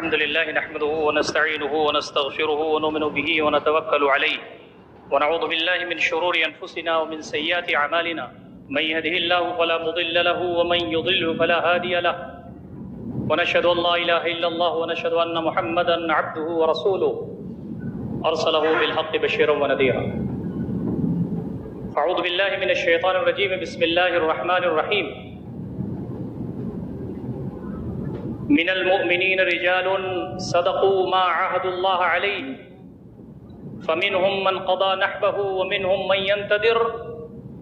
الحمد لله نحمده ونستعينه ونستغفره ونؤمن به ونتوكل عليه ونعوذ بالله من شرور أنفسنا ومن سيئات أعمالنا من يهده الله فلا مضل له ومن يضلل فلا هادي له ونشهد أن لا إله إلا الله ونشهد أن محمدا عبده ورسوله أرسله بالحق بشيرا ونذيرا. أعوذ بالله من الشيطان الرجيم. بسم الله الرحمن الرحيم. من المؤمنين رجال صدقوا ما عاهدوا الله عليه فمنهم من قضى نحبه ومنهم من ينتظر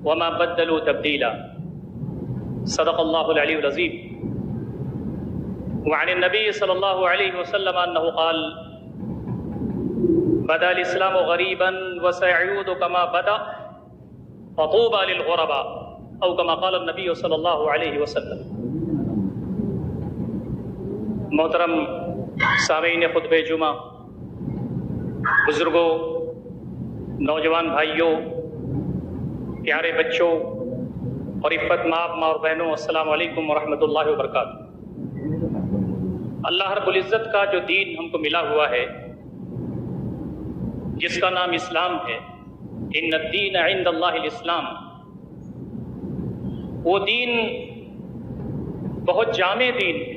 وما بدلوا تبديلا. صدق الله العلي العظيم. وعن النبي صلى الله عليه وسلم أنه قال: بدأ الإسلام غريبا وسيعود كما بدأ فطوبى للغرباء أو كما قال النبي صلى الله عليه وسلم. محترم سامعین خطبہ جمعہ، بزرگوں، نوجوان بھائیوں، پیارے بچوں اور عفت ماں اور بہنوں، السلام علیکم ورحمۃ اللہ وبرکاتہ. اللہ رب العزت کا جو دین ہم کو ملا ہوا ہے، جس کا نام اسلام ہے، ان الدین عند اللہ الاسلام، وہ دین بہت جامع دین ہے،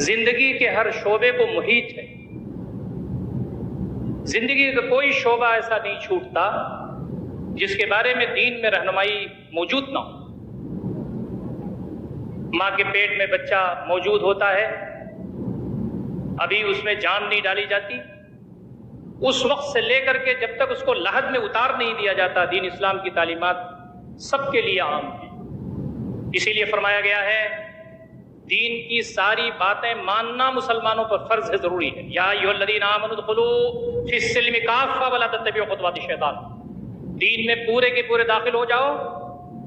زندگی کے ہر شعبے کو محیط ہے. زندگی کا کوئی شعبہ ایسا نہیں چھوٹتا جس کے بارے میں دین میں رہنمائی موجود نہ ہو. ماں کے پیٹ میں بچہ موجود ہوتا ہے، ابھی اس میں جان نہیں ڈالی جاتی، اس وقت سے لے کر کے جب تک اس کو لحد میں اتار نہیں دیا جاتا، دین اسلام کی تعلیمات سب کے لیے عام ہیں. اسی لیے فرمایا گیا ہے دین کی ساری باتیں ماننا مسلمانوں پر فرض ہے، ضروری ہے. یا ایھا الذین آمنوا ادخلوا فی السلم کافۃ ولا تتبعوا خطوات الشیطان. دین میں پورے کے پورے داخل ہو جاؤ،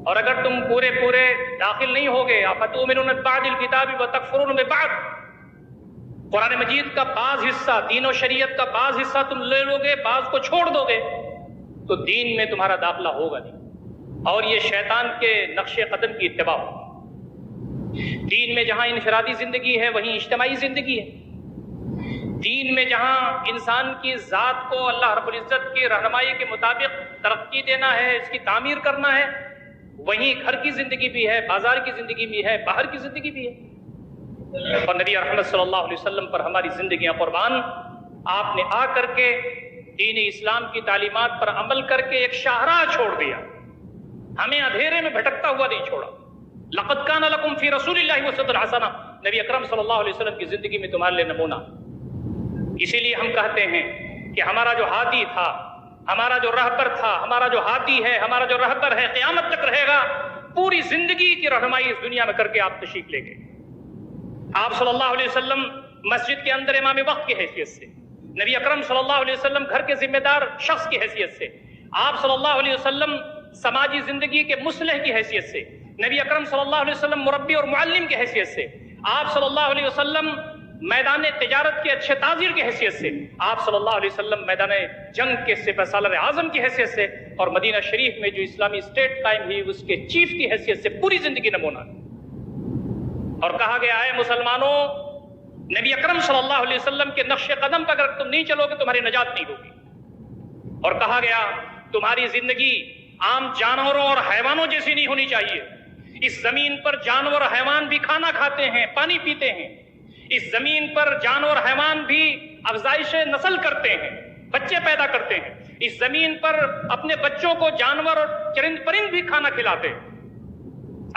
اور اگر تم پورے داخل نہیں ہوگے، افتؤمنون ببعض الکتاب وتکفرون ببعض، قرآن مجید کا بعض حصہ، دین و شریعت کا بعض حصہ تم لے لو گے، بعض کو چھوڑ دو گے، تو دین میں تمہارا داخلہ ہوگا نہیں، اور یہ شیطان کے نقش قدم کی اتباع ہوگی. دین میں جہاں انفرادی زندگی ہے وہیں اجتماعی زندگی ہے. دین میں جہاں انسان کی ذات کو اللہ رب العزت کی رہنمائی کے مطابق ترقی دینا ہے، اس کی تعمیر کرنا ہے، وہیں گھر کی زندگی بھی ہے، بازار کی زندگی بھی ہے، باہر کی زندگی بھی ہے. اور نبی رحمت صلی اللہ علیہ وسلم پر ہماری زندگیاں قربان. آپ نے آ کر کے دین اسلام کی تعلیمات پر عمل کر کے ایک شاہراہ چھوڑ دیا، ہمیں اندھیرے میں بھٹکتا ہوا نہیں چھوڑا. لقد کان لکم فی رسول اللہ اسوۃ حسنہ، نبی اکرم صلی اللہ علیہ وسلم کی زندگی میں تمہارے لیے نمونہ. اسی لیے ہم کہتے ہیں کہ ہمارا جو ہادی تھا، ہمارا جو رہبر تھا، ہمارا جو ہادی ہے، ہمارا جو رہبر ہے، قیامت تک رہے گا. پوری زندگی کی رہنمائی اس دنیا میں کر کے آپ تشریف لے گئے. آپ صلی اللہ علیہ وسلم مسجد کے اندر امام وقت کی حیثیت سے، نبی اکرم صلی اللہ علیہ وسلم گھر کے ذمہ دار شخص کی حیثیت سے، آپ صلی اللہ علیہ وسلم سماجی زندگی کے مصلح کی حیثیت سے، نبی اکرم صلی اللہ علیہ وسلم مربی اور معلم کی حیثیت سے، آپ صلی اللہ علیہ وسلم میدان تجارت کے اچھے تاجر کی حیثیت سے، آپ صلی اللہ علیہ وسلم میدان جنگ کے سپہ سالار اعظم کی حیثیت سے، اور مدینہ شریف میں جو اسلامی اسٹیٹ قائم ہوئی اس کے چیف کی حیثیت سے پوری زندگی نمونہ. اور کہا گیا ہے مسلمانوں، نبی اکرم صلی اللہ علیہ وسلم کے نقش قدم پر اگر تم نہیں چلو گے تمہاری نجات نہیں ہوگی. اور کہا گیا تمہاری زندگی عام جانوروں اور حیوانوں جیسی نہیں ہونی چاہیے. اس زمین پر جانور حیوان بھی کھانا کھاتے ہیں، پانی پیتے ہیں. اس زمین پر جانور حیوان بھی افزائش نسل کرتے ہیں، بچے پیدا کرتے ہیں. اس زمین پر اپنے بچوں کو جانور اور چرند پرند بھی کھانا کھلاتے ہیں.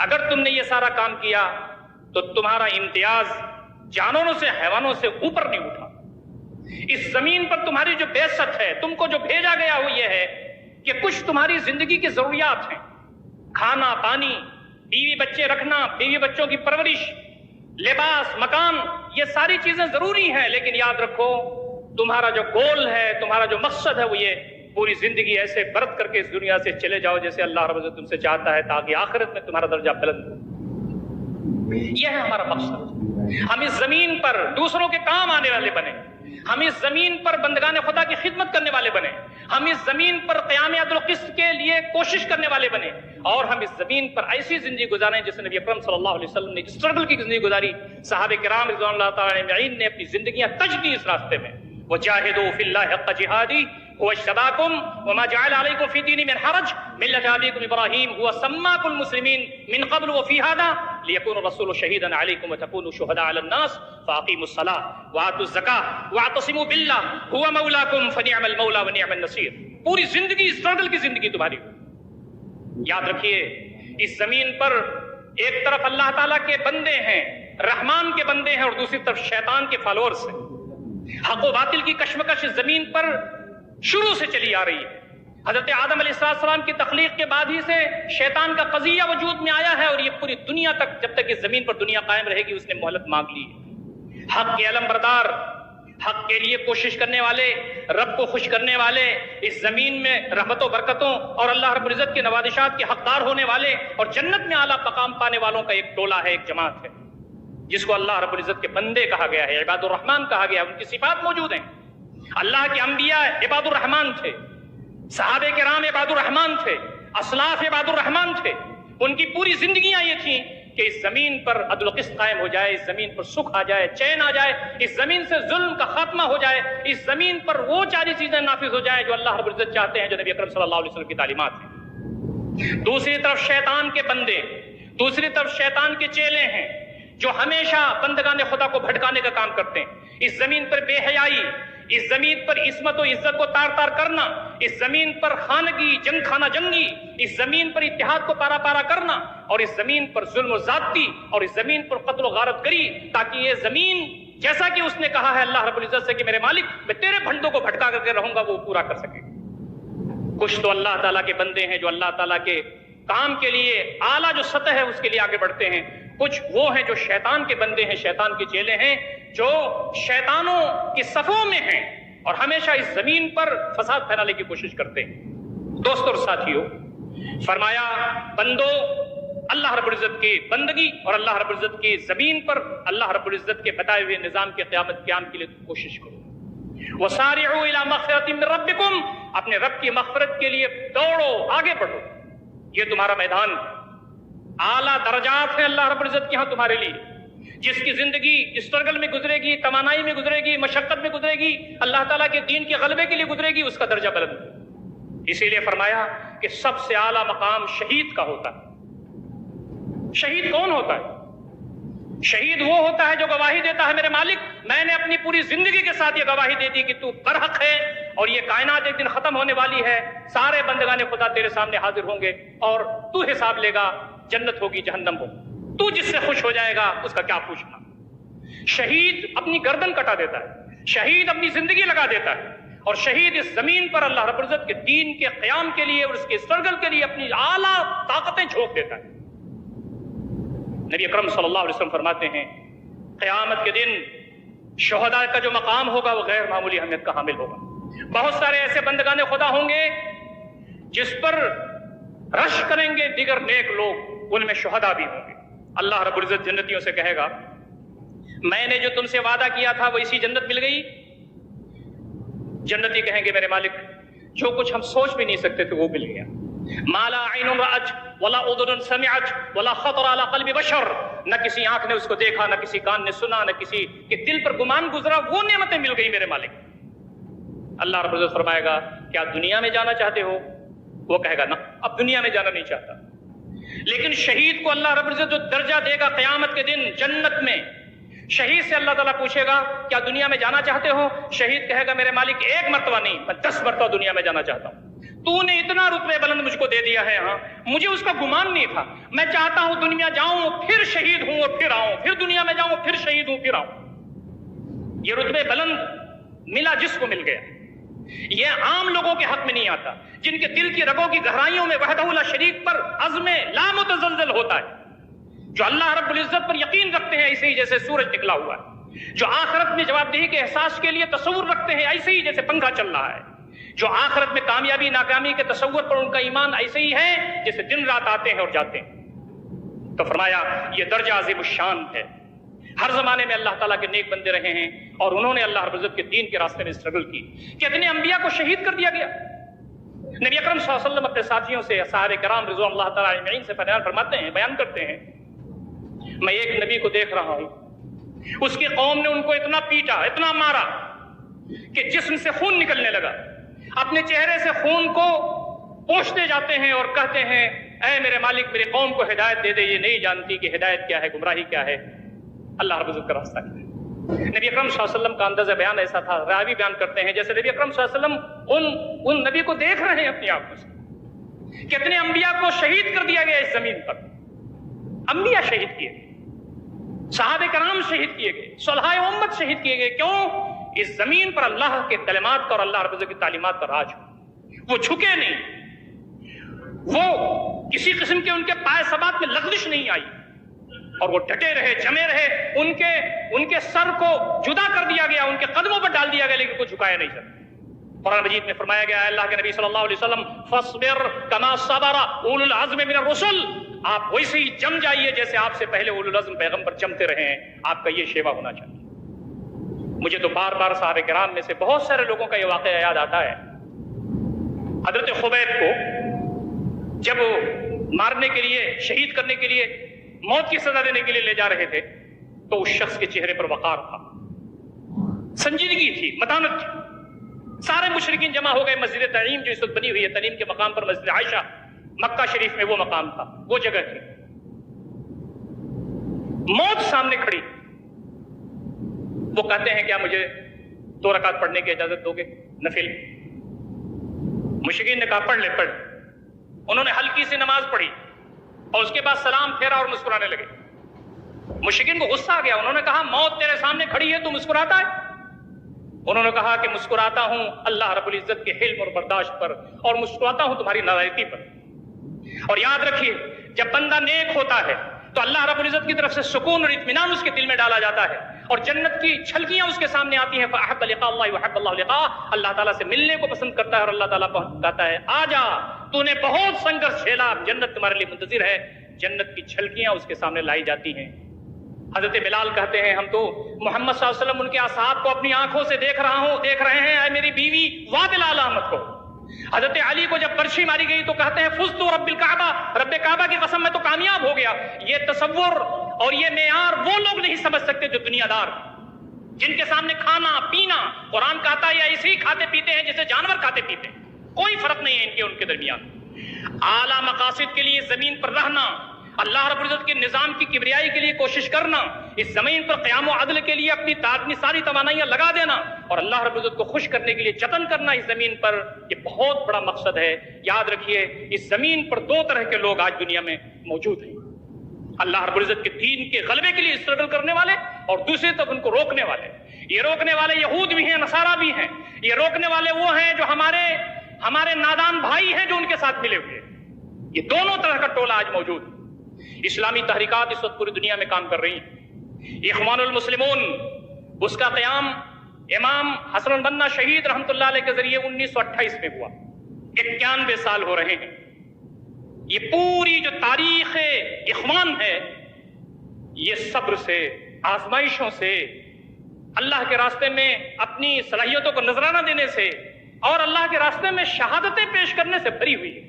اگر تم نے یہ سارا کام کیا تو تمہارا امتیاز جانوروں سے، حیوانوں سے اوپر نہیں اٹھا. اس زمین پر تمہاری جو بعثت ہے، تم کو جو بھیجا گیا وہ یہ ہے کہ کچھ تمہاری زندگی کی ضروریات ہیں، کھانا، پانی، بیوی بچے رکھنا، بیوی بچوں کی پرورش، لباس، مکان، یہ ساری چیزیں ضروری ہیں. لیکن یاد رکھو تمہارا جو گول ہے، تمہارا جو مقصد ہے وہ یہ پوری زندگی ایسے برت کر کے اس دنیا سے چلے جاؤ جیسے اللہ رب العزت تم سے چاہتا ہے، تاکہ آخرت میں تمہارا درجہ بلند ہو. یہ ہے ہمارا مقصد. ہم اس زمین پر دوسروں کے کام آنے والے بنے، ہم اس زمین پر بندگان خدا کی خدمت کرنے والے بنے، ہم اس زمین پر قیام عدل و قسط کے لیے کوشش کرنے والے بنے، اور ہم اس زمین پر ایسی زندگی گزاریں جیسے نبی اکرم صلی اللہ علیہ وسلم نے اسٹرگل کی زندگی گزاری، صحابہ کرام رضوان اللہ تعالی اجمعین نے اپنی زندگیاں تج دی اس راستے میں۔ وجاہدوا فی اللہ حق جہادہ هو اجتباکم وما جعل علیکم فی الدین من حرج ملۃ ابیکم ابراہیم هو سماکم المسلمین من قبل وفی ھذا لیکون الرسول شہیدا علیکم وتکونوا شہداء علی الناس فاقیموا الصلاۃ وآتوا الزکاۃ واعتصموا باللہ هو مولاکم فنعم المولا ونعم النصیر۔ پوری زندگی اسٹرگل کی زندگی تمہاری۔ یاد رکھیے اس زمین پر ایک طرف اللہ تعالیٰ کے بندے ہیں، رحمان کے بندے ہیں، اور دوسری طرف شیطان کے فالوورز ہیں۔ حق و باطل کی کشمکش اس زمین پر شروع سے چلی آ رہی ہے۔ حضرت آدم علیہ السلام کی تخلیق کے بعد ہی سے شیطان کا قضیہ وجود میں آیا ہے، اور یہ پوری دنیا تک جب تک اس زمین پر دنیا قائم رہے گی اس نے مہلت مانگ لی ہے۔ حق کے علم بردار، حق کے لیے کوشش کرنے والے، رب کو خوش کرنے والے، اس زمین میں رحمت و برکتوں اور اللہ رب العزت کے نوازشات کے حقدار ہونے والے اور جنت میں اعلیٰ مقام پانے والوں کا ایک ٹولہ ہے، ایک جماعت ہے، جس کو اللہ رب العزت کے بندے کہا گیا ہے، عباد الرحمن کہا گیا ہے۔ ان کی صفات موجود ہیں۔ اللہ کے انبیاء عباد الرحمن تھے، صحابہ کرام عباد الرحمن تھے، اسلاف عباد الرحمن تھے۔ ان کی پوری زندگیاں یہ تھیں کہ اس زمین پر عدل و قسط قائم ہو جائے، اس زمین پر سکھ آ جائے، چین آ جائے، اس زمین سے ظلم کا خاتمہ ہو جائے، اس زمین پر وہ ساری چیزیں نافذ ہو جائے جو اللہ رب العزت چاہتے ہیں، جو نبی اکرم صلی اللہ علیہ وسلم کی تعلیمات ہیں۔ دوسری طرف شیطان کے بندے، دوسری طرف شیطان کے چیلے ہیں جو ہمیشہ بندگان خدا کو بھٹکانے کا کام کرتے ہیں۔ اس زمین پر بے حیائی، اس زمین پر عصمت و عزت کو تار تار کرنا، اس زمین پر خانگی، جنگ خانہ جنگی، اس زمین پر اتحاد کو پارا پارا کرنا، اور اس زمین پر ظلم و زیادتی، اور اس زمین پر قتل و غارت گری، تاکہ یہ زمین جیسا کہ اس نے کہا ہے اللہ رب العزت سے کہ میرے مالک میں تیرے بھنڈوں کو بھٹکا کر کے رہوں گا، وہ پورا کر سکے۔ کچھ تو اللہ تعالیٰ کے بندے ہیں جو اللہ تعالیٰ کے کام کے لیے اعلیٰ جو سطح ہے اس کے لیے آگے بڑھتے ہیں، کچھ وہ ہیں جو شیطان کے بندے ہیں، شیطان کے چیلے ہیں، جو شیطانوں کی صفوں میں ہیں اور ہمیشہ اس زمین پر فساد پھیلانے کی کوشش کرتے ہیں۔ دوستو اور ساتھیو، فرمایا بندو اللہ رب العزت کی بندگی اور اللہ رب العزت کی زمین پر اللہ رب العزت کے بتائے ہوئے نظام کے قیام کے لیے کوشش کرو۔ وسارعوا الی مغفرۃ من ربکم، اپنے رب کی مغفرت کے لیے دوڑو، آگے بڑھو، یہ تمہارا میدان، اعلیٰ درجات ہیں اللہ رب العزت کے ہاں تمہارے لیے۔ جس کی زندگی اسٹرگل میں گزرے گی، توانائی میں گزرے گی، مشقت میں گزرے گی، اللہ تعالیٰ کے دین کے غلبے کے لیے گزرے گی، اس کا درجہ بلند ہے۔ اسی لیے فرمایا کہ سب سے اعلیٰ مقام شہید کا ہوتا ہے۔ شہید کون ہوتا ہے؟ شہید وہ ہوتا ہے جو گواہی دیتا ہے میرے مالک میں نے اپنی پوری زندگی کے ساتھ یہ گواہی دے دی کہ تو برحق ہے، اور یہ کائنات ایک دن ختم ہونے والی ہے، سارے بندگان خدا تیرے سامنے حاضر ہوں گے اور تو حساب لے گا، جنت ہوگی جہنم ہوگی، تو جس سے خوش ہو جائے گا اس کا کیا پوچھنا۔ شہید اپنی گردن کٹا دیتا ہے، شہید اپنی زندگی لگا دیتا ہے، اور شہید اس زمین پر اللہ رب العزت کے دین کے قیام کے لیے اور اس کے اسٹرگل کے لیے اپنی اعلیٰ طاقتیں جھونک دیتا ہے۔ نبی اکرم صلی اللہ علیہ وسلم فرماتے ہیں قیامت کے دن شہداء کا جو مقام ہوگا وہ غیر معمولی اہمیت کا حامل ہوگا۔ بہت سارے ایسے بندگان خدا ہوں گے جس پر رش کریں گے دیگر نیک لوگ، ان میں شہداء بھی ہوں گے۔ اللہ رب العزت جنتیوں سے کہے گا میں نے جو تم سے وعدہ کیا تھا وہ اسی جنت مل گئی؟ جنتی کہیں گے میرے مالک جو کچھ ہم سوچ بھی نہیں سکتے تھے وہ مل گیا۔ ما لا عین رأت ولا اذن سمعت ولا خطر على قلب بشر، نہ کسی آنکھ نے اس کو دیکھا، نہ کسی کان نے سنا، نہ کسی کے دل پر گمان گزرا، وہ نعمتیں مل گئی میرے مالک۔ اللہ رب العزت فرمائے گا کیا دنیا میں جانا چاہتے ہو؟ وہ کہے گا نہ، اب دنیا میں جانا نہیں چاہتا۔ لیکن شہید کو اللہ رب العزت جو درجہ دے گا قیامت کے دن جنت میں، شہید سے اللہ تعالیٰ پوچھے گا کیا دنیا میں جانا چاہتے ہو؟ شہید کہے گا میرے مالک ایک مرتبہ نہیں میں 10 مرتبہ دنیا میں جانا چاہتا ہوں، تو نے اتنا رتبے بلند مجھ کو دے دیا ہے، ہاں مجھے اس کا گمان نہیں تھا، میں چاہتا ہوں دنیا جاؤں پھر شہید ہوں اور پھر آؤں، پھر دنیا میں جاؤں پھر شہید ہوں پھر آؤں۔ یہ رتبے بلند ملا جس کو مل گیا، یہ عام لوگوں کے حق میں نہیں آتا، جن کے دل کی رگوں کی گہرائیوں میں وحدہ لا شریک پر عزم لا متزلزل ہوتا ہے، جو اللہ رب العزت پر یقین رکھتے ہیں ایسے ہی جیسے سورج نکلا ہوا ہے، جو آخرت میں جواب دہی کے احساس کے لیے تصور رکھتے ہیں ایسے ہی جیسے پنکھا چل رہا ہے، جو آخرت میں کامیابی ناکامی کے تصور پر ان کا ایمان ایسے ہی ہے جیسے دن رات آتے ہیں اور جاتے ہیں۔ تو فرمایا یہ درجہ عظیم الشان ہے، ہر زمانے میں اللہ تعالیٰ کے نیک بندے رہے ہیں اور انہوں نے اللہ رب العزت کے دین کے راستے میں اسٹرگل کی. کتنے انبیاء کو شہید کر دیا گیا. نبی اکرم صلی اللہ علیہ وسلم اپنے ساتھیوں سے، صحابہ کرام رضوان اللہ تعالیٰ اجمعین سے بیان کرتے ہیں، میں ایک نبی کو دیکھ رہا ہوں، اس کی قوم نے ان کو اتنا پیٹا، اتنا مارا کہ جسم سے خون نکلنے لگا. اپنے چہرے سے خون کو پوچھتے جاتے ہیں اور کہتے ہیں اے میرے مالک میری قوم کو ہدایت دے دے، یہ نہیں جانتی کہ ہدایت کیا ہے، گمراہی کیا ہے، اللہ رب العزت کا راستہ کیا ہے. نبی اکرم صلی اللہ علیہ وسلم کا انداز بیان ایسا تھا، راوی بیان کرتے ہیں جیسے نبی اکرم صلی اللہ علیہ وسلم ان نبی کو دیکھ رہے ہیں اپنی آنکھوں سے. کتنے انبیاء کو شہید کر دیا گیا اس زمین پر. انبیاء شہید کیے گئے، صحابہ کرام شہید کیے گئے، صلحائے امت شہید کیے گئے. کیوں؟ اس زمین پر اللہ کے کلمات کا اور اللہ رب العزت کی تعلیمات کا راج ہو. وہ جھکے نہیں، وہ کسی قسم کے ان کے پائے ثبات میں لغزش نہیں آئی اور وہ ڈٹے رہے، جمے رہے. ان کے سر کو جدا کر دیا گیا، ان کے قدموں پر ڈال دیا گیا، لیکن کوئی جھکایا نہیں سکتا. قرآن مجید میں فرمایا گیا ہے اللہ کے نبی صلی اللہ علیہ وسلم فاصبر کما صبر اولو العزم من الرسل، آپ ویسے ہی جم جائیے جیسے آپ سے پہلے اولو العزم پیغمبر جمتے رہے ہیں. آپ کا یہ شیوا ہونا چاہیے. مجھے تو بار بار صحابہ کرام میں سے بہت سارے لوگوں کا یہ واقعہ یاد آتا ہے. حضرت خبیب کو جب مارنے کے لیے، شہید کرنے کے لیے، موت کی سزا دینے کے لیے لے جا رہے تھے تو اس شخص کے چہرے پر وقار تھا، سنجیدگی تھی، متانت تھی. سارے مشرکین جمع ہو گئے. مسجد تنعیم جو اس وقت بنی ہوئی ہے، تنعیم کے مقام پر مسجد عائشہ مکہ شریف میں وہ مقام تھا، وہ جگہ تھی. موت سامنے کھڑی. وہ کہتے ہیں کیا مجھے 2 رکعت پڑھنے کی اجازت دو گے نفل؟ مشرکین نے کہا پڑھ لے پڑھ. انہوں نے ہلکی سی نماز پڑھی اور اس کے بعد سلام پھیرا اور مسکرانے لگے. مشرکین کو غصہ آ گیا. انہوں نے کہا موت تیرے سامنے کھڑی ہے تو مسکراتا ہے؟ انہوں نے کہا کہ مسکراتا ہوں اللہ رب العزت کے حلم اور برداشت پر، اور مسکراتا ہوں تمہاری نارضگی پر. اور یاد رکھیے جب بندہ نیک ہوتا ہے تو اللہ رب العزت کی طرف سے سکون اور اطمینان اس کے دل میں ڈالا جاتا ہے اور جنت کی چھلکیاں اس کے سامنے آتی ہیں. فأحب لقاء اللہ وحب اللہ لقاء، اللہ تعالیٰ سے ملنے کو پسند کرتا ہے اور اللہ تعالیٰ کہتا ہے آ جا، تو نے بہت سنگرش جھیلا، جنت تمہارے لیے منتظر ہے. جنت کی چھلکیاں اس کے سامنے لائی جاتی ہیں. حضرت بلال کہتے ہیں ہم تو محمد صلی اللہ علیہ وسلم ان کے اصحاب کو اپنی آنکھوں سے دیکھ رہے ہیں، اے میری بیوی وابل علامت کو. حضرت علی کو جب برچھی ماری گئی تو کہتے ہیں فزت رب الکعبہ، رب کعبہ کی قسم میں تو کامیاب ہو گیا. یہ تصور اور یہ معیار وہ لوگ نہیں سمجھ سکتے جو دنیا دار، جن کے سامنے کھانا پینا، قرآن کہتا ہے یا ایسے ہی کھاتے پیتے ہیں جیسے جانور کھاتے پیتے ہیں، کوئی فرق نہیں ہے ان کے درمیان. اعلیٰ مقاصد کے لیے زمین پر رہنا، اللہ رب العزت کے نظام کی کبریائی کے لیے کوشش کرنا، اس زمین پر قیام و عدل کے لیے اپنی ساری توانائیاں لگا دینا اور اللہ رب العزت کو خوش کرنے کے لیے جتن کرنا اس زمین پر، یہ بہت بڑا مقصد ہے. یاد رکھیے اس زمین پر 2 طرح کے لوگ آج دنیا میں موجود ہیں، اللہ رب العزت کے دین کے غلبے کے لیے اسٹرگل کرنے والے اور دوسری طرف ان کو روکنے والے. یہ روکنے والے یہود بھی ہیں، نصارہ بھی ہیں. یہ روکنے والے وہ ہیں جو ہمارے نادان بھائی ہیں جو ان کے ساتھ ملے ہوئے. یہ دونوں طرح کا ٹولہ آج موجود ہے. اسلامی تحریکات اس وقت پوری دنیا میں کام کر رہی ہیں. اخوان المسلمون، اس کا قیام امام حسن البنا شہید رحمۃ اللہ علیہ کے ذریعے 1928 میں ہوا. 91 سال ہو رہے ہیں. یہ پوری جو تاریخ اخوان ہے یہ صبر سے، آزمائشوں سے، اللہ کے راستے میں اپنی صلاحیتوں کو نذرانہ دینے سے اور اللہ کے راستے میں شہادتیں پیش کرنے سے بھری ہوئی ہے.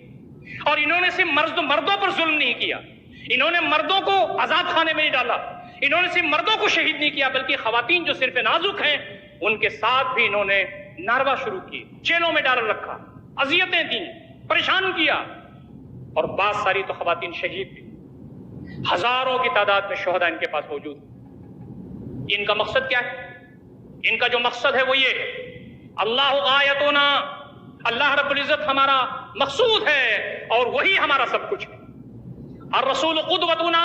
اور انہوں نے صرف مردوں پر ظلم نہیں کیا، انہوں نے مردوں کو عذاب خانے میں نہیں ڈالا، انہوں نے صرف مردوں کو شہید نہیں کیا بلکہ خواتین جو صرف نازک ہیں ان کے ساتھ بھی انہوں نے ناروا شروع کی، جیلوں میں ڈال رکھا، اذیتیں دیں، پریشان کیا. اور بعض ساری تو خواتین شہید بھی، ہزاروں کی تعداد میں شہداء ان کے پاس موجود. ان کا مقصد کیا ہے؟ ان کا جو مقصد ہے وہ یہ ہے اللہ غایتنا، اللہ رب العزت ہمارا مقصود ہے اور وہی ہمارا سب کچھ ہے. الرسول قدوتنا،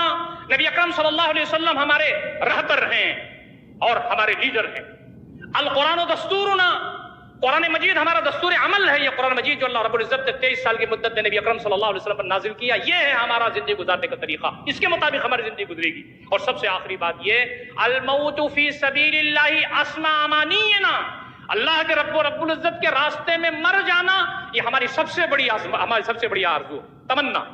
نبی اکرم صلی اللہ علیہ وسلم ہمارے رہبر ہیں اور ہمارے لیڈر ہیں. القرآن دستورنا، قرآن مجید ہمارا دستور عمل ہے. یہ قرآن مجید جو اللہ رب العزت نے 23 سال کی مدت میں نبی اکرم صلی اللہ علیہ وسلم پر نازل کیا، یہ ہے ہمارا زندگی گزارنے کا طریقہ، اس کے مطابق ہماری زندگی گزرے گی. اور سب سے آخری بات یہ الموت فی سبیل اللہ اسمى امانینا، اللہ کے رب العزت کے راستے میں مر جانا یہ ہماری سب سے بڑی آرزو، تمنا.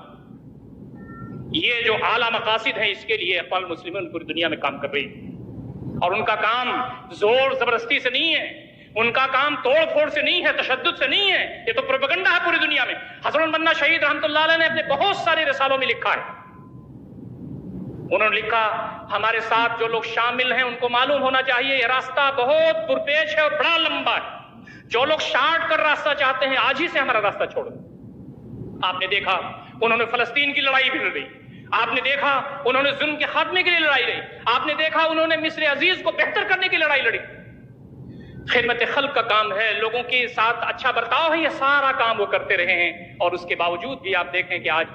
یہ جو اعلیٰ مقاصد ہیں اس کے لیے اقوام المسلمین پوری دنیا میں کام کر رہی ہے. اور ان کا کام زور زبردستی سے نہیں ہے، ان کا کام توڑ پھوڑ سے نہیں ہے، تشدد سے نہیں ہے، یہ تو پروپیگنڈا ہے پوری دنیا میں۔ حسن البنا شہید رحمۃ اللہ علیہ نے اپنے بہت سارے رسالوں میں لکھا ہے، انہوں نے لکھا ہمارے ساتھ جو لوگ شامل ہیں ان کو معلوم ہونا چاہیے یہ راستہ بہت پرپیچ ہے اور بڑا لمبا ہے، جو لوگ شارٹ کر راستہ چاہتے ہیں آج ہی سے ہمارا راستہ چھوڑ دیں۔ آپ نے دیکھا انہوں نے فلسطین کی لڑائی بھی لڑی، آپ نے دیکھا انہوں نے ظلم کے خاتمے کے لیے لڑائی لڑی، آپ نے دیکھا انہوں نے مصر عزیز کو بہتر کرنے کی لڑائی لڑی۔ خدمت خلق کا کام ہے، لوگوں کے ساتھ اچھا برتاؤ ہے، یہ سارا کام وہ کرتے رہے ہیں، اور اس کے باوجود بھی آپ دیکھیں کہ آج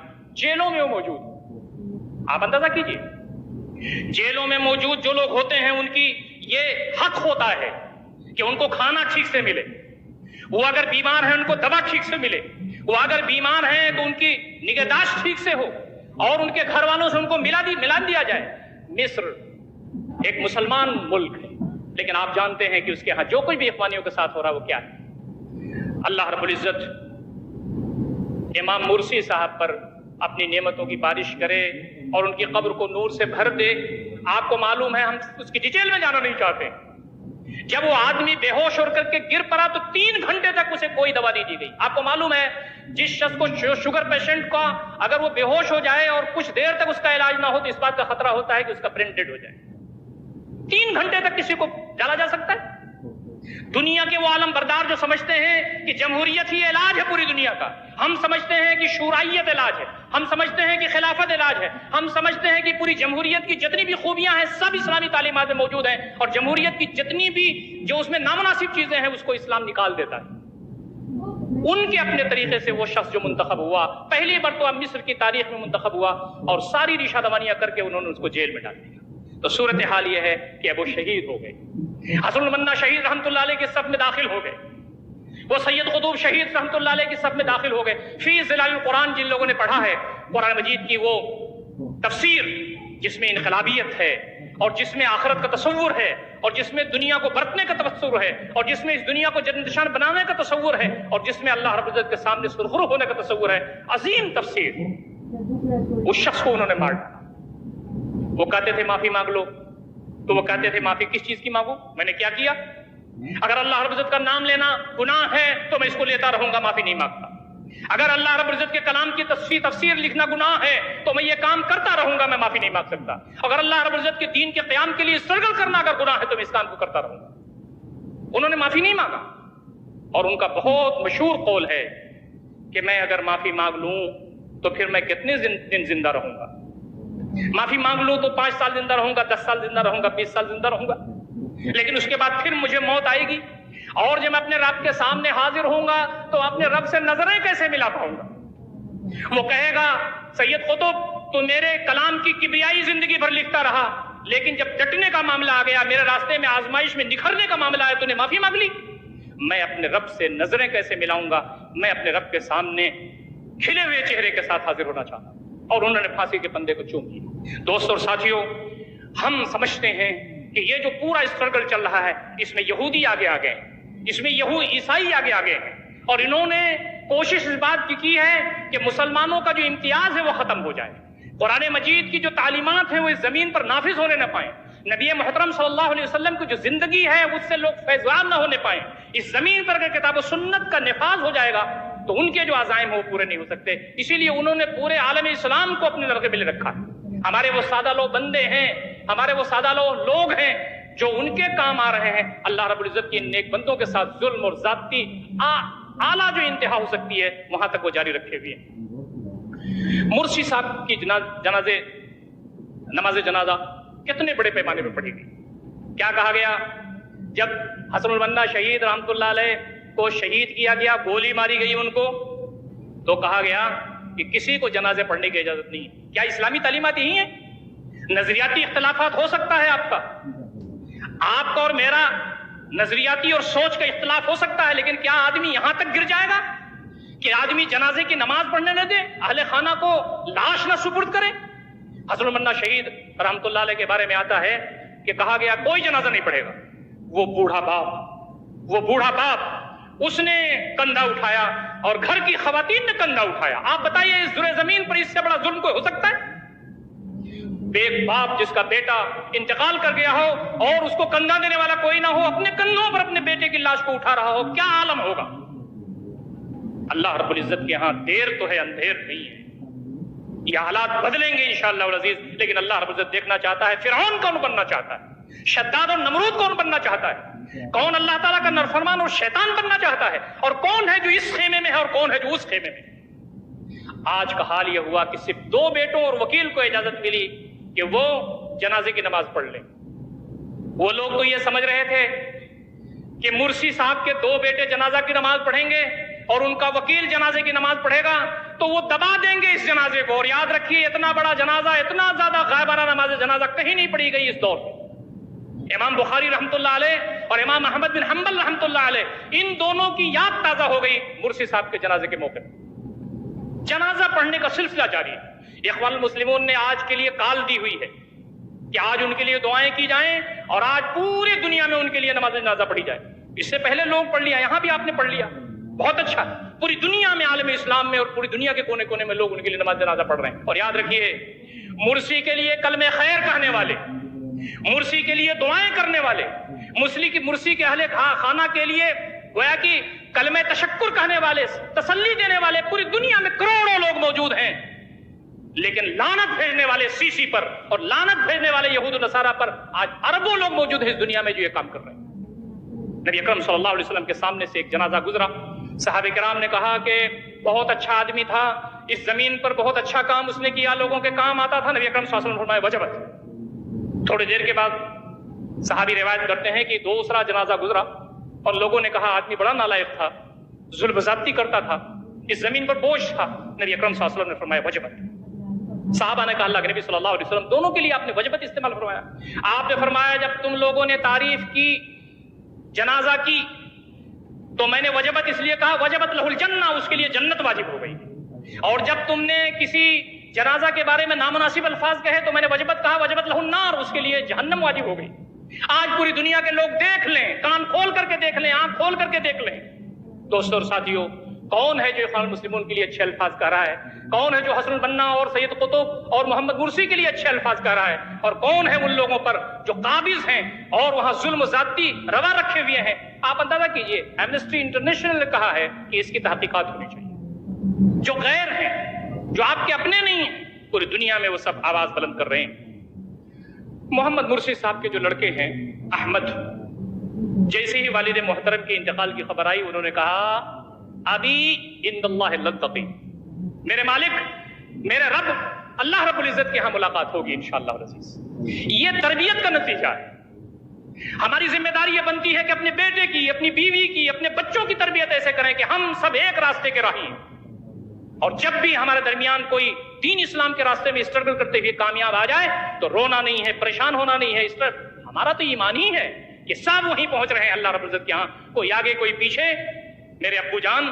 جیلوں میں وہ موجود۔ آپ اندازہ کیجئے جیلوں میں موجود جو لوگ ہوتے ہیں ان کی یہ حق ہوتا ہے کہ ان کو کھانا ٹھیک سے ملے، وہ اگر بیمار ہیں ان کو دوا ٹھیک سے ملے، وہ اگر بیمار ہیں تو ان کی نگہداشت ٹھیک سے ہو، اور ان کے گھر والوں سے ان کو ملان دیا جائے۔ مصر ایک مسلمان ملک ہے، لیکن آپ جانتے ہیں کہ اس کے ہاں جو کچھ بھی اخوانیوں کے ساتھ ہو رہا ہے وہ کیا ہے۔ اللہ رب العزت امام مرسی صاحب پر اپنی نعمتوں کی بارش کرے اور ان کی قبر کو نور سے بھر دے۔ آپ کو معلوم ہے، ہم اس کی ڈیٹیل میں جانا نہیں چاہتے، جب وہ آدمی بے ہوش ہو کر کے گر پڑا تو 3 گھنٹے تک اسے کوئی دوا نہیں دی گئی۔ آپ کو معلوم ہے جس شخص کو شوگر پیشنٹ کا اگر وہ بے ہوش ہو جائے اور کچھ دیر تک اس کا علاج نہ ہو تو اس بات کا خطرہ ہوتا ہے کہ اس کا برین ڈیڈ ہو جائے۔ 3 گھنٹے تک کسی کو ڈالا جا سکتا ہے؟ دنیا کے وہ عالم بردار جو سمجھتے ہیں کہ جمہوریت ہی علاج ہے پوری دنیا کا، ہم سمجھتے ہیں کہ شورائیت علاج ہے، ہم سمجھتے ہیں کہ خلافت علاج ہے، ہم سمجھتے ہیں کہ پوری جمہوریت کی جتنی بھی خوبیاں ہیں سب اسلامی تعلیمات میں موجود ہیں، اور جمہوریت کی جتنی بھی جو اس میں نامناسب چیزیں ہیں اس کو اسلام نکال دیتا ہے۔ ان کے اپنے طریقے سے وہ شخص جو منتخب ہوا، پہلی مرتبہ مصر کی تاریخ میں منتخب ہوا، اور ساری ریشہ دوانیاں کر کے انہوں نے اس کو جیل میں ڈال دیا۔ تو صورتحال یہ ہے کہ اب وہ شہید ہو گئے، حسن البنا شہید رحمۃ اللہ علیہ کے صف میں داخل ہو گئے، وہ سید قطب شہید رحمۃ اللہ علیہ کے صف میں داخل ہو گئے۔ فی ظلال القرآن جن لوگوں نے پڑھا ہے قرآن مجید کی وہ تفسیر جس میں انقلابیت ہے اور جس میں آخرت کا تصور ہے اور جس میں دنیا کو برتنے کا تصور ہے اور جس میں اس دنیا کو جنت نشان بنانے کا تصور ہے اور جس میں اللہ رب العزت کے سامنے سرخرو ہونے کا تصور ہے، عظیم تفسیر، اس شخص کو انہوں نے مار ڈالا۔ وہ کہتے تھے معافی مانگ لو، تو وہ کہتے تھے معافی کس چیز کی مانگو، میں نے کیا کیا؟ اگر اللہ رب العزت کا نام لینا گناہ ہے تو میں اس کو لیتا رہوں گا، معافی نہیں مانگتا۔ اگر اللہ رب العزت کے کلام کی تفسیر لکھنا گناہ ہے تو میں یہ کام کرتا رہوں گا، میں معافی نہیں مانگ سکتا۔ اگر اللہ رب العزت کے دین کے قیام کے لیے اسٹرگل کرنا اگر گناہ ہے تو میں اس کام کو کرتا رہوں گا۔ انہوں نے معافی نہیں مانگا، اور ان کا بہت مشہور قول ہے کہ میں اگر معافی مانگ لوں تو پھر میں کتنے دن زندہ رہوں گا؟ معافی مانگ لوں تو 5 سال زندہ رہوں گا، 10 سال زندہ رہوں گا، 20 سال زندہ رہوں گا، لیکن اس کے بعد پھر مجھے موت آئے گی، اور جب میں اپنے رب کے سامنے حاضر ہوں گا تو اپنے رب سے نظریں کیسے ملا پاؤں گا؟ وہ کہے گا سید قطب تو میرے کلام کی کبریائی زندگی بھر لکھتا رہا، لیکن جب ڈٹنے کا معاملہ آ گیا، میرے راستے میں آزمائش میں نکھرنے کا معاملہ آیا، تو نے معافی مانگ لی؟ میں اپنے رب سے نظریں کیسے ملاؤں گا؟ میں اپنے رب کے سامنے کھلے ہوئے چہرے کے ساتھ حاضر ہونا چاہتا ہوں۔ اور انہوں نے پھانسی کے پندے کو چوم لیا۔ دوستوں اور ساتھیوں، ہم سمجھتے ہیں کہ یہ جو پورا اسٹرگل چل رہا ہے اس میں یہودی آگے آ گئے، اس میں عیسائی آگے آ گئے ہیں، اور انہوں نے کوشش اس بات کی ہے کہ مسلمانوں کا جو امتیاز ہے وہ ختم ہو جائے، قرآن مجید کی جو تعلیمات ہیں وہ اس زمین پر نافذ ہونے نہ پائیں، نبی محترم صلی اللہ علیہ وسلم کی جو زندگی ہے اس سے لوگ فیضان نہ ہونے پائیں۔ اس زمین پر اگر کتاب و سنت کا نفاذ ہو جائے گا تو ان کے جو عزائم ہیں وہ پورے نہیں ہو سکتے۔ اسی لیے انہوں نے پورے عالم اسلام کو اپنے نرغے میں لے رکھا ہے۔ ہمارے وہ سادہ لو بندے ہیں، ہمارے وہ سادہ لوگ ہیں جو ان کے کام آ رہے ہیں، اللہ رب العزت کی نیک بندوں کے ساتھ ظلم اور ذاتی اعلیٰ جو انتہا ہو سکتی ہے وہاں تک وہ جاری رکھے ہوئے ہیں۔ مرسی صاحب کی نماز جنازہ کتنے بڑے پیمانے پر پڑھی گئی۔ کیا کہا گیا؟ جب حسن البنا شہید رحمۃ اللہ علیہ کو شہید کیا گیا، گولی ماری گئی ان کو، تو کہا گیا کہ کسی کو جنازے پڑھنے کی اجازت نہیں۔ کیا اسلامی تعلیمات یہی ہیں؟ نظریاتی اختلافات ہو سکتا ہے آپ کا اور میرا نظریاتی اور سوچ کا اختلاف ہو سکتا ہے، لیکن کیا آدمی یہاں تک گر جائے گا کہ آدمی جنازے کی نماز پڑھنے نہ دے، اہل خانہ کو لاش نہ سپرد کرے؟ حسن البنا شہید رحمۃ اللہ علیہ کے بارے میں آتا ہے کہ کہا گیا کوئی جنازہ نہیں پڑھے گا۔ وہ بوڑھا باپ اس نے کندھا اٹھایا اور گھر کی خواتین نے کندھا اٹھایا۔ آپ بتائیے اس زمین پر اس سے بڑا ظلم کوئی ہو سکتا ہے؟ ایک باپ جس کا بیٹا انتقال کر گیا ہو اور اس کو کندھا دینے والا کوئی نہ ہو، اپنے کندھوں پر اپنے بیٹے کی لاش کو اٹھا رہا ہو، کیا عالم ہوگا؟ اللہ رب العزت کے ہاں دیر تو ہے، اندھیر نہیں ہے۔ یہ حالات بدلیں گے انشاءاللہ العزیز، لیکن اللہ رب العزت دیکھنا چاہتا ہے فرعون کون بننا چاہتا ہے، شداد اور نمرود کون بننا چاہتا ہے، کون اللہ تعالیٰ کا نافرمان اور شیطان بننا چاہتا ہے، اور کون ہے جو اس خیمے میں ہے اور کون ہے جو اس خیمے میں ہے۔ آج کا حال یہ ہوا کہ صرف 2 بیٹوں اور وکیل کو اجازت ملی کہ وہ جنازے کی نماز پڑھ لیں۔ وہ لوگ تو یہ سمجھ رہے تھے کہ مرسی صاحب کے 2 بیٹے جنازہ کی نماز پڑھیں گے اور ان کا وکیل جنازے کی نماز پڑھے گا تو وہ دبا دیں گے اس جنازے کو، اور یاد رکھیے اتنا بڑا جنازہ، اتنا زیادہ غائبانہ نماز جنازہ کہیں نہیں پڑھی گئی اس دور میں۔ امام بخاری رحمۃ اللہ علیہ اور امام احمد بن حنبل رحمۃ اللہ علیہ، ان دونوں کی یاد تازہ ہو گئی مرسی صاحب کے جنازے کے موقع پر۔ جنازہ پڑھنے کا سلسلہ جاری ہے۔ اخوان المسلمون نے آج کے لیے کال دی ہوئی ہے کہ آج ان کے لیے دعائیں کی جائیں اور آج پوری دنیا میں ان کے لیے نماز جنازہ پڑھی جائے۔ اس سے پہلے لوگ پڑھ لیا، یہاں بھی آپ نے پڑھ لیا، بہت اچھا، پوری دنیا میں عالم اسلام میں اور پوری دنیا کے کونے کونے میں لوگ ان کے لیے نماز جنازہ پڑھ رہے ہیں۔ اور یاد رکھیے، مرسی کے لیے کلمہ خیر کہنے والے، مرسی کے لیے دعائیں کرنے والے، مرسی کے اہل خانہ کے لیے گویا کہ کلمہ تشکر کہنے والے، تسلی دینے والے پوری دنیا میں کروڑوں لوگ موجود ہیں، لیکن لعنت بھیجنے والے سیسی پر اور لعنت بھیجنے والے یہود و نصارہ پر آج اربوں لوگ موجود ہیں اس دنیا میں جو یہ کام کر رہے ہیں۔ نبی اکرم صلی اللہ علیہ وسلم کے سامنے سے ایک جنازہ گزرا، صحابہ کرام نے کہا کہ بہت اچھا آدمی تھا، اس زمین پر بہت اچھا کام اس نے کیا، لوگوں کے کام آتا تھا۔ نبی اکرم صلی اللہ علیہ وسلم نے فرمایا وجبت۔ تھوڑی دیر کے بعد صحابی روایت کرتے ہیں کہ دوسرا جنازہ گزرا اور لوگوں نے کہا آدمی بڑا نالائق تھا، ظلم زیادتی کرتا تھا، اس زمین پر بوجھ تھا۔ نبی اکرم صلی اللہ علیہ وسلم نے فرمایا وجبت۔ صحابہ نے کہا اللہ کے نبی صلی اللہ علیہ وسلم دونوں کے لیے آپ نے وجبت استعمال فرمایا۔ آپ نے فرمایا جب تم لوگوں نے تعریف کی، جنازہ کی، تو میں نے وجبت اس لیے کہا وجبت لہ الجنہ، اس کے لیے جنت واجب ہو گئی، اور جب تم نے کسی جنازہ کے بارے میں نامناسب الفاظ کہے تو میں نے وجبت کہا وجبت لہ النار، اس کے لیے جہنم واجب ہو گئی۔ آج پوری دنیا کے لوگ دیکھ لیں، کان کھول کر کے دیکھ لیں، آنکھ کھول کر کے دیکھ لیں دوستوں اور ساتھیوں، کون ہے جو اخوان المسلمون کے لیے اچھے الفاظ کہہ رہا ہے، کون ہے جو حسن البنا اور سید قطب اور محمد مرسی کے لیے اچھے الفاظ کہہ رہا ہے، اور کون ہے ان لوگوں پر جو قابض ہیں اور وہاں ظلم و زیادتی روا رکھے ہوئے ہیں۔ آپ اندازہ کیجئے، ایمنسٹی انٹرنیشنل نے کہا ہے کہ اس کی تحقیقات ہونی چاہیے۔ جو غیر ہیں، جو آپ کے اپنے نہیں ہیں، پوری دنیا میں وہ سب آواز بلند کر رہے ہیں۔ محمد مرسی صاحب کے جو لڑکے ہیں احمد، جیسے ہی والد محترم کے انتقال کی خبر آئی انہوں نے کہا ابی عند اللہ للتقی، میرے مالک، میرے رب اللہ رب العزت کے ہاں ملاقات ہوگی انشاءاللہ العزیز۔ یہ تربیت کا نتیجہ ہے۔ ہماری ذمہ داری یہ بنتی ہے کہ اپنے بیٹے کی، اپنی بیوی کی، اپنے بچوں کی تربیت ایسے کریں کہ ہم سب ایک راستے کے راہی ہیں، اور جب بھی ہمارے درمیان کوئی دین اسلام کے راستے میں اسٹرگل کرتے ہوئے کامیاب آ جائے تو رونا نہیں ہے، پریشان ہونا نہیں ہے۔ ہمارا تو ایمان ہی ہے کہ سب وہیں پہنچ رہے ہیں اللہ رب العزت کے ہاں، کوئی آگے کوئی پیچھے۔ میرے ابو جان،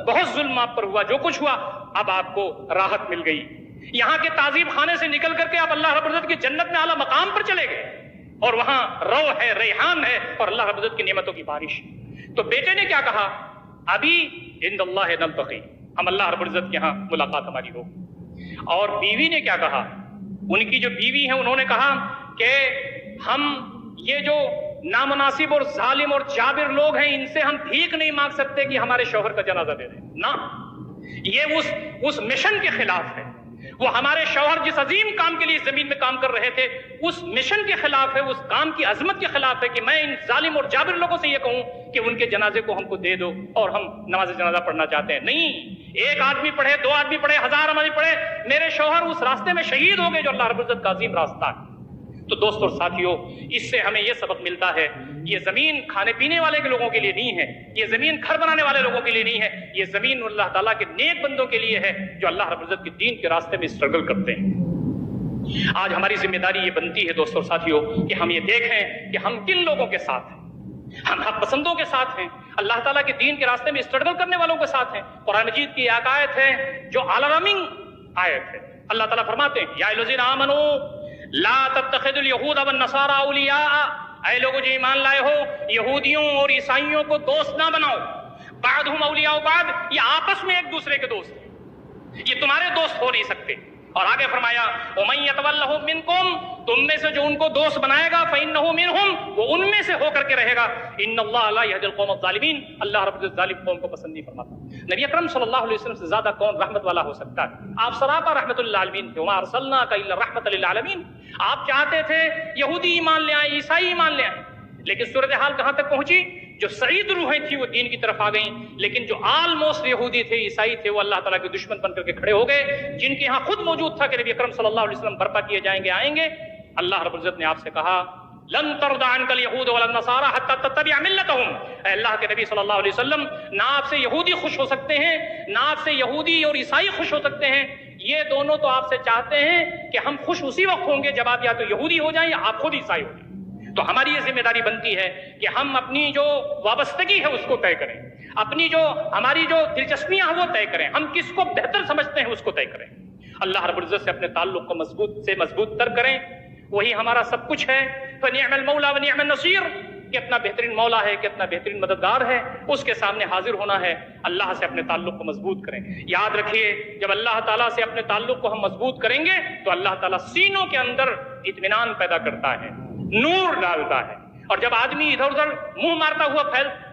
بہت ظلم آپ پر ہوا، جو کچھ ہوا اب آپ کو راحت مل گئی، یہاں کے تعذیب خانے سے نکل کر کے آپ اللہ رب العزت کی جنت میں اعلیٰ مقام پر چلے گئے، اور وہاں رو ہے، ریحان ہے، اور اللہ رب العزت کی نعمتوں کی بارش۔ تو بیٹے نے کیا کہا؟ ابھی عند اللہ نلتقی، ہم اللہ رب العزت کے ہاں ملاقات ہماری ہو۔ اور بیوی نے کیا کہا؟ ان کی جو بیوی ہیں انہوں نے کہا کہ ہم یہ جو نامناسب اور ظالم اور جابر لوگ ہیں ان سے ہم بھیک نہیں مانگ سکتے کہ ہمارے شوہر کا جنازہ دے دیں، نہ، یہ اس مشن کے خلاف ہے۔ وہ ہمارے شوہر جس عظیم کام کے لیے اس زمین میں کام کر رہے تھے اس مشن کے خلاف ہے، اس کام کی عظمت کے خلاف ہے کہ میں ان ظالم اور جابر لوگوں سے یہ کہوں کہ ان کے جنازے کو ہم کو دے دو اور ہم نماز جنازہ پڑھنا چاہتے ہیں۔ نہیں، ایک آدمی پڑھے، 2 آدمی پڑھے، 1000 آدمی پڑھے، میرے شوہر اس راستے میں شہید ہو گئے جو اللہ رب العزت کا عظیم راستہ ہے۔ تو دوستوں اور ساتھیوں، اس سے ہمیں یہ سبق ملتا ہے، یہ زمین کھانے پینے والے کے لوگوں کے لیے نہیں ہے، یہ زمین گھر بنانے والے لوگوں کے لیے نہیں ہے، یہ زمین اللہ تعالیٰ کے نیک بندوں کے لیے ہے جو اللہ رب العزت کے دین کے راستے میں اسٹرگل کرتے ہیں۔ آج ہماری ذمہ داری یہ بنتی ہے دوستوں اور ساتھیوں کہ ہم یہ دیکھیں کہ ہم کن لوگوں کے ساتھ ہیں۔ ہم حق پسندوں کے ساتھ ہیں، اللہ تعالیٰ کے دین کے راستے میں اسٹرگل کرنے والوں کے ساتھ ہیں۔ قرآن مجید کی ایک آیت ہے جو الارمنگ آیت ہے، اللہ تعالیٰ فرماتے ہیں یا الذین آمنوا لا تتخذوا اليہود والنصارى اولیاء، اے لوگوں جو ایمان لائے ہو یہودیوں اور عیسائیوں کو دوست نہ بناؤ، بعضهم اولیاء بعض، یہ آپس میں ایک دوسرے کے دوست ہیں، یہ تمہارے دوست ہو نہیں سکتے۔ اور آگے فرمایا وَمَن يَتَوَلَّهُم مِّنكُم، تم میں سے جو ان کو دوست بنائے گا فَإِنَّهُ مِنْهُمْ، وہ ان میں سے ہو کر کے رہے گا. إِنَّ اللَّهَ لَا يَهْدِي الْقَوْمَ الظَّالِمِينَ، اللہ رب العزت ظالم قوم کو پسند نہیں فرماتا. نبی اکرم صلی اللہ علیہ وسلم سے زیادہ کون رحمت والا ہو سکتا ہے؟ آپ سراپا رحمت للعالمین تھے. وَمَا أَرْسَلْنَاكَ إِلَّا رَحْمَةً لِلْعَالَمِينَ. آپ چاہتے تھے یہودی ایمان لے آئیں، عیسائی ایمان لے آئیں، لیکن صورتحال کہاں تک پہنچی؟ جو سعید روحیں تھی وہ دین کی طرف آ گئیں، لیکن جو آلموسٹ یہودی تھے، عیسائی تھے، وہ اللہ تعالیٰ کے دشمن بن کر کے کھڑے ہو گئے، جن کے ہاں خود موجود تھا کہ نبی اکرم صلی اللہ علیہ وسلم برپا کیے جائیں گے، آئیں گے. اللہ رب العزت نے آپ سے کہا لن ترضى عنك اليهود ولا النصارى حتى تتبع ملتهم. اے اللہ کے نبی صلی اللہ علیہ وسلم، نہ آپ سے یہودی خوش ہو سکتے ہیں، نہ آپ سے یہودی اور عیسائی خوش ہو سکتے ہیں. یہ دونوں تو آپ سے چاہتے ہیں کہ ہم خوش اسی وقت ہوں گے جب آپ یا تو یہودی ہو جائیں یا آپ خود عیسائی ہو جائیں. تو ہماری یہ ذمہ داری بنتی ہے کہ ہم اپنی جو وابستگی ہے اس کو طے کریں، اپنی جو ہماری جو دلچسپیاں ہیں وہ طے کریں، ہم کس کو بہتر سمجھتے ہیں اس کو طے کریں. اللہ رب العزت سے اپنے تعلق کو مضبوط تر کریں، وہی ہمارا سب کچھ ہے. فنعم المولا ونعم النصیر، کہ اپنا بہترین مولا ہے، کہ اپنا بہترین مددگار ہے، اس کے سامنے حاضر ہونا ہے. اللہ سے اپنے تعلق کو مضبوط کریں. یاد رکھیے جب اللہ تعالیٰ سے اپنے تعلق کو ہم مضبوط کریں گے تو اللہ تعالیٰ سینوں کے اندر اطمینان پیدا کرتا ہے، نور ڈالتا ہے. اور جب آدمی ادھر ادھر منہ مارتا ہوا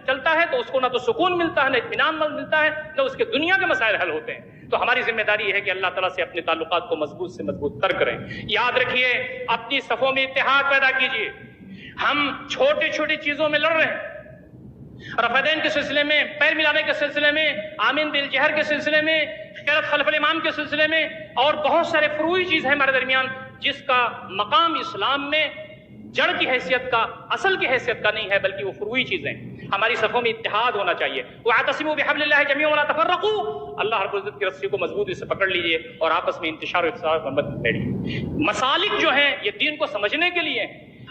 چلتا ہے تو اس کو نہ تو سکون ملتا ہے، نہ اطمینان ملتا ہے، نہ اس کے دنیا کے مسائل حل ہوتے ہیں. تو ہماری ذمہ داری یہ ہے کہ اللہ تعالیٰ سے اپنے تعلقات کو مضبوط سے مضبوط تر کریں. یاد رکھیے اپنی صفوں میں اتحاد پیدا کیجیے. ہم چھوٹی چھوٹی چیزوں میں لڑ رہے ہیں، رفعین کے سلسلے میں، پیر ملانے کے سلسلے میں، آمین بالجہر کے سلسلے میں، قرأت خلف الامام کے سلسلے میں، اور بہت سارے فروعی چیز ہیں ہمارے درمیان جس کا مقام اسلام میں جڑ کی حیثیت کا، اصل کی حیثیت کا نہیں ہے، بلکہ وہ فروعی چیزیں. ہماری صفوں میں اتحاد ہونا چاہیے. وَاعْتَصِمُوا بِحَبْلِ اللَّهِ جَمِيعًا وَلَا تَفَرَّقُوا، اللہ رب العزت کی رسی کو مضبوطی سے پکڑ لیجئے اور آپس میں انتشار و افشار مت پھیلیے. مسالک جو ہیں یہ دین کو سمجھنے کے لیے،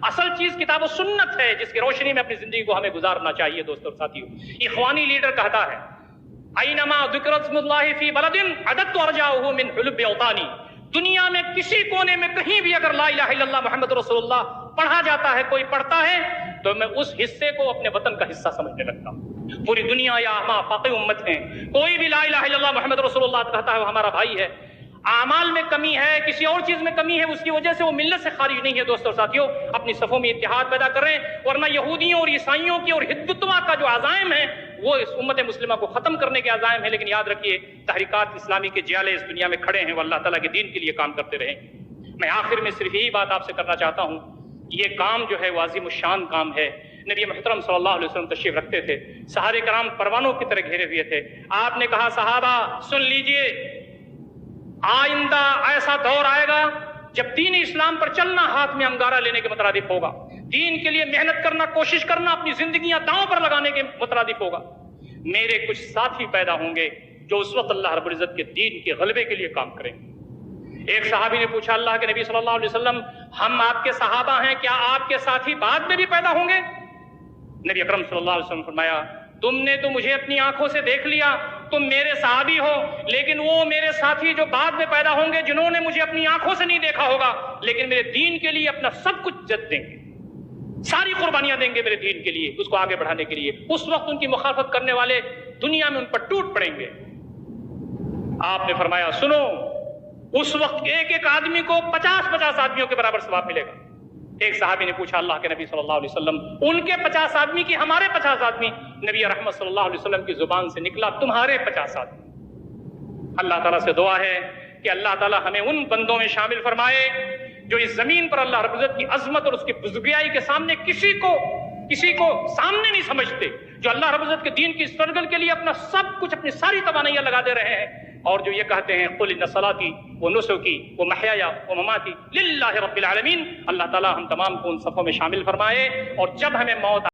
اصل چیز کتاب و سنت ہے جس کی روشنی میں اپنی زندگی کو ہمیں گزارنا چاہیے. دوستو ساتھیو، اخوانی لیڈر کہتا ہے اَيْنَمَا ذُكِرَ اسْمُ اللَّهِ فِي بَلَدٍ عَدَدْتُ أَرْجَاءَهُ مِنْ حُلُبِّ أَوْطَانِي. دنیا میں کسی کونے میں کہیں بھی اگر لا الہ الا اللہ محمد رسول اللہ پڑھا جاتا ہے، کوئی پڑھتا ہے، تو میں اس حصے کو اپنے وطن کا حصہ سمجھنے لگتا ہوں. پوری دنیا یا ہمارا فاقی امت ہیں، کوئی بھی لا الہ الا اللہ محمد رسول اللہ کہتا ہے وہ ہمارا بھائی ہے. اعمال میں کمی ہے، کسی اور چیز میں کمی ہے، اس کی وجہ سے وہ ملت سے خارج نہیں ہے. دوستو اور ساتھیو، اپنی صفوں میں اتحاد پیدا کریں، ورنہ یہودیوں اور عیسائیوں کی اور حدتوا کا جو عزائم ہے وہ اس امت مسلمہ کو ختم کرنے کے عزائم ہیں. لیکن یاد رکھیے تحریکات اسلامی کے جیالے اس دنیا میں کھڑے ہیں، وہ اللہ تعالیٰ کے دین کے لیے کام کرتے رہیں. میں آخر میں صرف یہی بات آپ سے کرنا چاہتا ہوں، یہ کام جو ہے وہ عظیم الشان کام ہے. نبی محترم صلی اللہ علیہ وسلم تشریف رکھتے تھے، صحابہ کرام پروانوں کی طرح گھیرے ہوئے تھے. آپ نے کہا صحابہ سن لیجئے، آئندہ ایسا دور آئے گا جب دین اسلام پر چلنا ہاتھ میں انگارہ لینے کے مترادف ہوگا، دین کے لیے محنت کرنا، کوشش کرنا، اپنی زندگیاں داؤں پر لگانے کے مترادف ہوگا. میرے کچھ ساتھی پیدا ہوں گے جو اس وقت اللہ رب العزت کے دین کے غلبے کے لیے کام کریں گے. ایک صحابی نے پوچھا اللہ کے نبی صلی اللہ علیہ وسلم، ہم آپ کے صحابہ ہیں، کیا آپ کے ساتھی بعد میں بھی پیدا ہوں گے؟ نبی اکرم صلی اللہ علیہ وسلم فرمایا تم نے تو مجھے اپنی آنکھوں سے دیکھ لیا، تم میرے صحابی ہو، لیکن وہ میرے ساتھی جو بعد میں پیدا ہوں گے جنہوں نے مجھے اپنی آنکھوں سے نہیں دیکھا ہوگا لیکن میرے دین کے لیے اپنا سب کچھ جد دیں گے، ساری قربانیاں دیں گے میرے دین کے لیے، اس کو آگے بڑھانے کے لیے. اس وقت ان کی مخالفت کرنے والے دنیا میں ان پر ٹوٹ پڑیں گے. آپ نے فرمایا سنو، اس وقت ایک ایک آدمی کو 50 آدمیوں کے برابر ثواب ملے گا. ایک صحابی نے پوچھا اللہ کے نبی صلی اللہ علیہ وسلم، ان کے 50 آدمی کی ہمارے 50 آدمی؟ نبی رحمت صلی اللہ علیہ وسلم کی زبان سے نکلا تمہارے 50 آدمی. اللہ تعالیٰ سے دعا ہے کہ اللہ تعالیٰ ہمیں ان بندوں میں شامل فرمائے جو اس زمین پر اللہ رب العزت کی عظمت اور اس کی بزرگیائی کے سامنے کسی کو سامنے نہیں سمجھتے، جو اللہ رب العزت کے دین کی اسٹرگل کے لیے اپنا سب کچھ، اپنی ساری توانائیاں لگا دے رہے ہیں، اور جو یہ کہتے ہیں قل ان صلاتی و نسکی و محیایا و مماتی للہ رب العالمین. اللہ تعالیٰ ہم تمام کو ان صفوں میں شامل فرمائے، اور جب ہمیں موت